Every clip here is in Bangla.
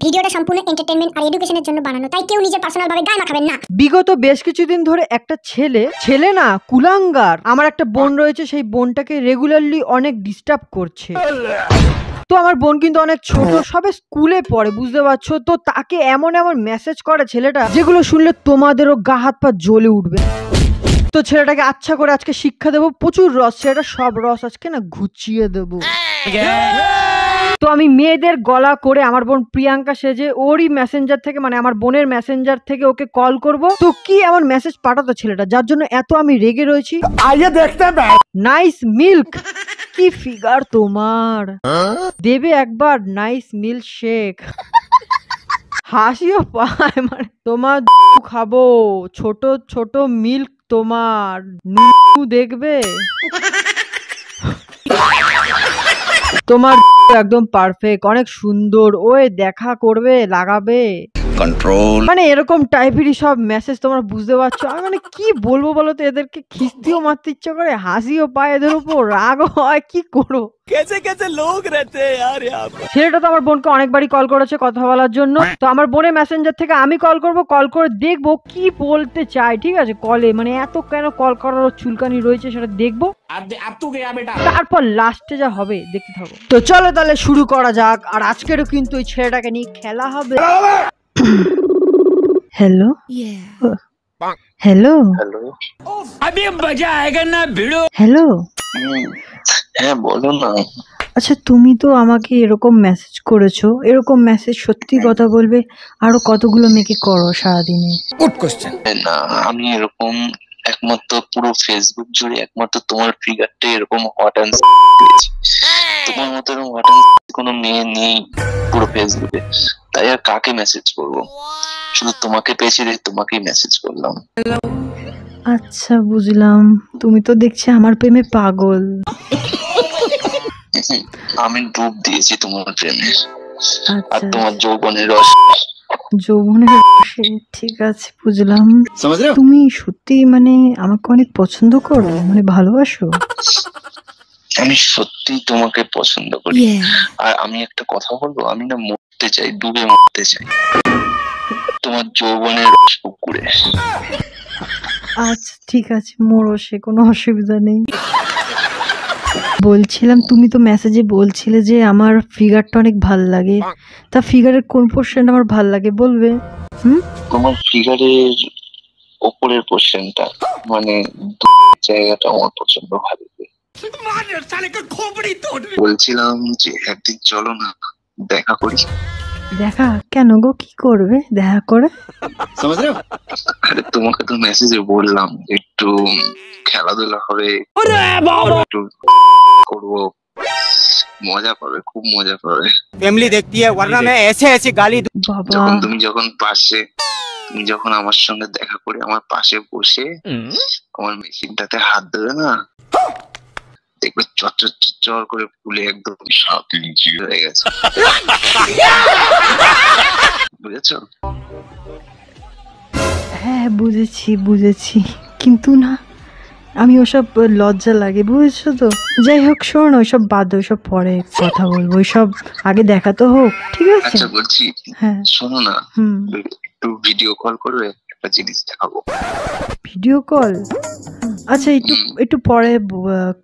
ভিডিওটা সম্পূর্ণ এন্টারটেইনমেন্ট আর এডুকেশনের জন্য বানানো, তাই কেউ নিজের পার্সোনাল ভাবে গায়ে মাখাবেন না। বিগত বেশ কিছুদিন ধরে একটা ছেলে না কুলাঙ্গার, আমার একটা বোন রয়েছে, সেই বোনটাকে রেগুলারলি অনেক ডিস্টার্ব করছে। তো আমার বোন কিন্তু অনেক ছোট, সবে স্কুলে পড়ে, বুঝতে পারছো তো। তাকে এমন মেসেজ করে ছেলেটা, যেগুলো শুনলে তোমাদেরও গা হাত পা জ্বলে উঠবে। তো ছেলেটাকে আচ্ছা করে আজকে শিক্ষা দেবো, প্রচুর রস, ছেলেটা সব রস আজকে না ঘুচিয়ে দেবো। তো আমি মেয়েদের গলা করে আমার বোন প্রিয়াঙ্কা সেজে ওরই মেসেঞ্জার থেকে, মানে আমার বোনের মেসেঞ্জার থেকে ওকে কল করব। তো কি এমন মেসেজ পাঠাতো ছেলেটা, যার জন্য এত আমি রেগে রয়েছি। নাইস মিল্ক, কি ফিগার তোমার, দেবে একবার নাইস মিল্ক শেক। হাসিও পায়, মানে তোমার খাবো, ছোট ছোট মিল্ক তোমার দেখবে, তোমার একদম পারফেক্ট, অনেক সুন্দর, ওই দেখা করবে লাগাবে কন্ট্রোল, মানে এরকম টাইপেরই সব মেসেজ। তোমরা বুঝতে পারছো আমি মানে কি বলবো বলো তো, এদেরকে খিস্তিও মারতে ইচ্ছা করে, হাসিও পায়, এদের উপর রাগও হয়, কি করো। ছেলেটা তো আমার বোনকে অনেকবারই কল করেছে কথা বলার জন্য। তো আমার বোনের মেসেঞ্জার থেকে আমি কল করব, কল করে দেখবো কি বলতে চাই, ঠিক আছে। কলে মানে এত কেন কল করার চুলকানি রয়েছে সেটা দেখবো, তারপর লাস্টে যা হবে দেখতে থাকো। তো চলো তাহলে শুরু করা যাক। আর আজকেরও কিন্তু ওই ছেলেটাকে নিয়ে খেলা হবে। হ্যালো হ্যালো হ্যালো, হ্যাঁ বলো না। আচ্ছা তুমি তো আমাকে এরকম মেসেজ করেছো, এরকম মেসেজ সত্যি কথা বলবে আরো কতগুলো মেয়েকে করো সারাদিনে? না আমি এরকম একমাত্র পুরো ফেসবুক জুড়ে একমাত্র তোমার ফিগারটা এরকম হট অ্যান্ড পেয়েছি। তোমার মতো এরকম হট অ্যান্ড কোনো মেয়ে নেই পুরো ফেসবুকে, তাই আর কাকে মেসেজ করবো, শুধু তোমাকে পেয়েছি, তোমাকেই মেসেজ করলাম। আচ্ছা বুঝলাম, তুমি তো দেখছি আমার প্রেমে পাগল। আমি ডুব দিয়েছি তোমার প্রেমে আর আচ্ছা তোমার যৌবনের রস। যৌবনের রসে, ঠিক আছে বুঝলাম। তুমি সত্যি মানে আমাকে অনেক পছন্দ করো, মানে ভালোবাসো? আমি সত্যি তোমাকে পছন্দ করি। আর আমি একটা কথা বলবো, আমি না মরতে চাই, ডুবে মরতে চাই তোমার যৌবনের রস পুকুরে। আচ্ছা ঠিক আছে, মোরো, সে কোনো অসুবিধা নেই। বলছিলাম তুমি তো মেসেজে বলছিলে যে আমার ফিগারটা অনেক ভাল লাগে, তা ফিগারের কোন পোরশন আমার ভাল লাগে বলবে? তোমার ফিগারের ওপরের পোরশনটা, মানে জায়গাটা আমার প্রচন্ড ভালো লাগে। বলছিলাম যে একদিন চলো না দেখা করি। দেখা কেন গো, কি করবে দেখা করে? আরে তোমাকে তো মেসেজে বললাম একটু খেলাধুলা হবে, একটু করবো, মজা পাবে, খুব মজা পাবে। फैमिली देखती है वरना मैं ऐसे ऐसे गाली বাবা, তুমি যখন আমার সঙ্গে দেখা করে আমার পাশে বসে আমার মেশিনটাতে হাত দেবে না, দেখবে চর করে ফুলে একদম সাথে নিচে হয়ে গেছে। বুঝেছো? হ্যাঁ বুঝেছি, কিন্তু না আমি ওসব লজ্জা লাগে, বুঝেছো তো। যাই হোক শোনো, ওইসব বাদ, ওইসব পরে কথা বলবো, ওইসব আগে দেখা তো হোক, ঠিক আছে? আচ্ছা বলছি, হ্যাঁ শোনো না, একটু ভিডিও কল করবে, একটা জিনিস দেখাবো। Video call? আচ্ছা একটু পরে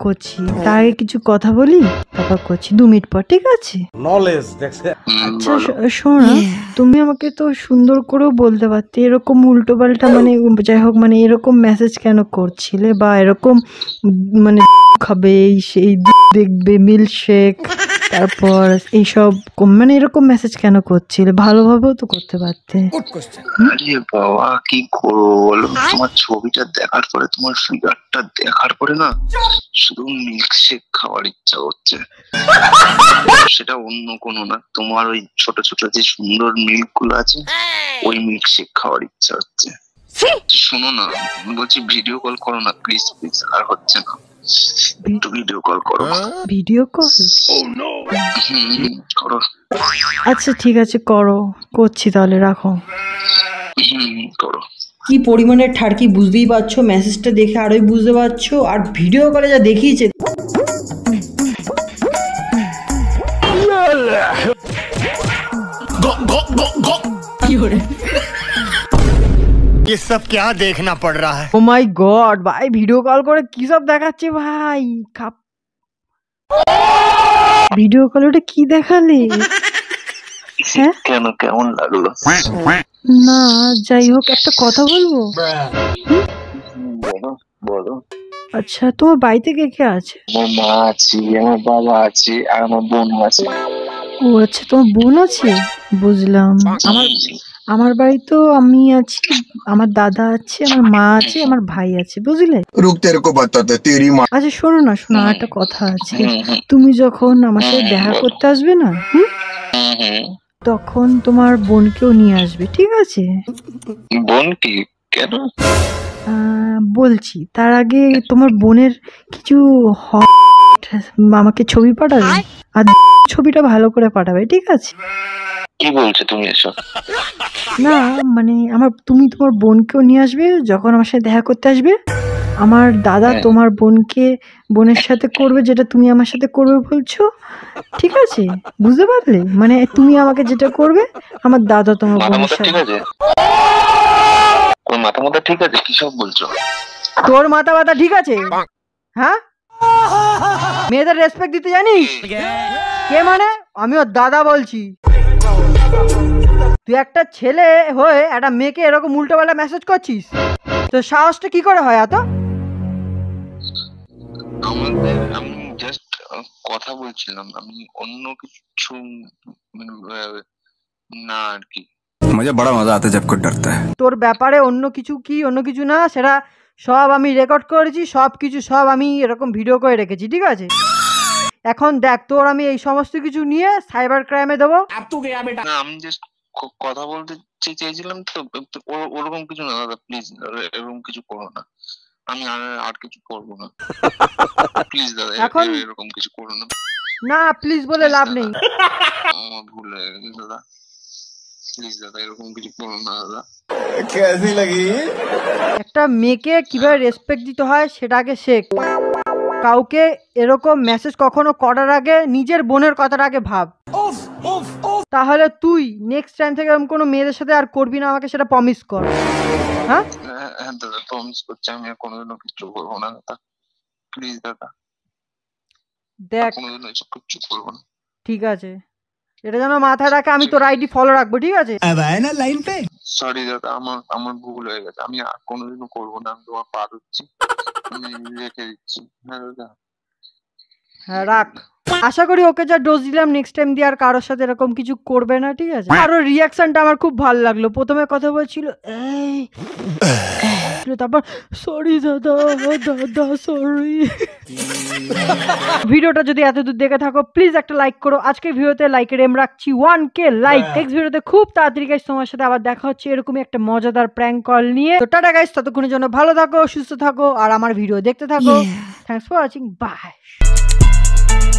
করছি, তার আগে কিছু কথা বলি, তারপর করছি 2 মিনিট পর, ঠিক আছে? আচ্ছা শোনো, তুমি আমাকে তো সুন্দর করেও বলতে পারতে, এরকম উল্টো পাল্টা মানে যাই হোক, মানে এরকম মেসেজ কেন করছিলে, বা এরকম মানে খাবে এই সেই দেখবে মিল্কশেক, তারপর এইসব মানে এরকম মেসেজ কেন করছিলে? ভালোভাবেও তো করতে পারতে। আরে বাবা কি করবো বলো, তোমার ছবিটা দেখার পরে, তোমার ফিগারটা দেখার পরে না শুধু মিল্কশেক খাওয়ার ইচ্ছা হচ্ছে। সেটা অন্য কোনো না, তোমার ওই ছোট ছোট যে সুন্দর মিল্ক গুলো আছে, ওই মিল্কশেক খাওয়ার ইচ্ছা হচ্ছে। শোনো না, বলছি ভিডিও কল করো না প্লিজ প্লিজ, আর হচ্ছে না, একটু ভিডিও কল করো। ভিডিও কল করো। আচ্ছা ঠিক আছে করছি তাহলে, রাখো। করো। কি পরিমাণের ঠাড়কি বুঝতেই পারছো, মেসেজটা দেখে আরোই বুঝতে পারছো, আর ভিডিও কলে যা দেখিয়েছে। ये सब क्या देखना पड़ रहा है? ও মাই গড ভাই, ভিডিও কল করে কি সব দেখাচ্ছে ভাই। ভিডিও কল ওটা কি দেখালে? হ্যাঁ কেন, কেমন লাগলো? না যাই হোক, একটা কথা বলবো। বলো বলো। আচ্ছা, তোমার বাড়িতে কে কে আছে? আমার মা আছে, আমার বাবা আছে, আর আমার বোন আছে। ও আচ্ছা, তোমার বোন আছে, বুঝলাম। আমার বাড়িতেও আমি আছি, আমার দাদা আছে, আমার মা আছে, আমার ভাই আছে, বুঝলে? रुक तेरे को बताते तेरी माँ। আচ্ছা শোনো না, শোনো, আর একটা কথা আছে। তুমি যখন আমার সাথে দেখা করতে আসবে না, তখন তোমার বোনকেও নিয়ে আসবে, ঠিক আছে? বোন কি? কেন? বলছি, তার আগে তোমার বোনের কিছু আমাকে ছবি পাঠাবে, আর ছবিটা ভালো করে পাঠাবে, ঠিক আছে? কি বলছো তুমি এসব? না মানে তুমি তোমার বোনকেও নিয়ে আসবে যখন আমার সাথে দেখা করতে আসবে। আমার দাদা তোমার বোনের সাথে করবে যেটা তুমি আমার সাথে করবে বলছো, ঠিক আছে? বুঝতে পারলে? মানে তুমি আমাকে যেটা করবে, আমার দাদা তোমার মাথা বোনের মাথা ঠিক সাথে। আছে? ওর মাথা মাথা ঠিক আছে? কি সব বলছো? তোর মাথা ব্যথা ঠিক আছে? হ্যাঁ, মেয়েদের রেসপেক্ট দিতে জানিস? কে মানে? আমি ওর দাদা বলছি। তুই একটা ছেলে হয়ে একটা মেয়েকে এরকম উল্টোপাল্টা মেসেজ করছিস, তো সাহসটা কি করে হয় এত? আমি জাস্ট কথা বলছিলাম, আমি অন্য কিছু না আর কি। मुझे बड़ा मजा आता है जब कोई डरता है। তোর ব্যাপারে অন্য কিছু কি, অন্য কিছু না, সেটা সব আমি রেকর্ড করেছি, সব আমি এরকম ভিডিও করে রেখেছি, ঠিক আছে? এখন দেখ, তোর আমি এই সমস্ত কিছু নিয়ে সাইবার ক্রাইমে দেবো। না, আমি জাস্ট কথা বলতে চেয়েছিলাম তো, ওরকম কিছু না দাদা, প্লিজ এরকম কিছু করো না। আমি আর কিছু করবো না, প্লিজ দাদা। এখন এরকম কিছু করো না। না, প্লিজ বলে লাভ নেই। আমার ভুল হয়ে গেছে দাদা, প্লিজ দাদা এরকম কিছু করো না দাদা। कैसी लगी? একটা মেয়েকে কিভাবে রেসপেক্ট দিতে হয় সেটা আগে শেখ। কাউকে এরকম মেসেজ কখনো করার আগে নিজের বোনের কথাটা আগে ভাব, তাহলে তুই নেক্সট টাইম থেকে এরকম কোনো মেয়েদের সাথে আর করবি না, আমাকে সেটা প্রমিস কর। হ্যাঁ হ্যাঁ দাদা, প্রমিস করছি আমি আর কোনোদিনও কিছু করবো না দাদা, প্লিজ দাদা। দেখ, কোনোদিনও এসব কিছু করবো না। ঠিক আছে, এটা যেন মাথায় রাখে, আমি তোর আইডি ফলো রাখবো, ঠিক আছে? अब आए ना लाइन पे। সরি দাদা, আমার ভুল হয়ে গেছে, আমি আর কোনোদিনও করবো না। আমি তোমার পা ধরছি, আমি রেখে দিচ্ছি। হ্যাঁ দাদা। হ্যাঁ রাখ। আশা করি ওকে যা ডোজ দিলাম নেক্সট টাইম দিয়ে আর কারোর সাথে এরকম কিছু করবে না, ঠিক আছে? আর ওর রিয়াকশনটা আমার খুব ভালো লাগলো। প্রথমে কথা বলছিল এই, তারপর সরি দাদা, দাদা সরি। ভিডিওটা যদি এতদূর দেখে থাকো, প্লিজ একটা লাইক করো। আজকে ভিডিওতে লাইকের এম রাখছি 1K লাইক। নেক্সট ভিডিওতে খুব তাড়াতাড়ি গাইস তোমার সাথে আবার দেখা হচ্ছে এরকমই একটা মজাদার প্র্যাঙ্ক কল নিয়ে। তো টাটা গাইস, ততক্ষণের জন্য ভালো থাকো, সুস্থ থাকো, আর আমার ভিডিও দেখতে থাকো। Thanks for watching, by.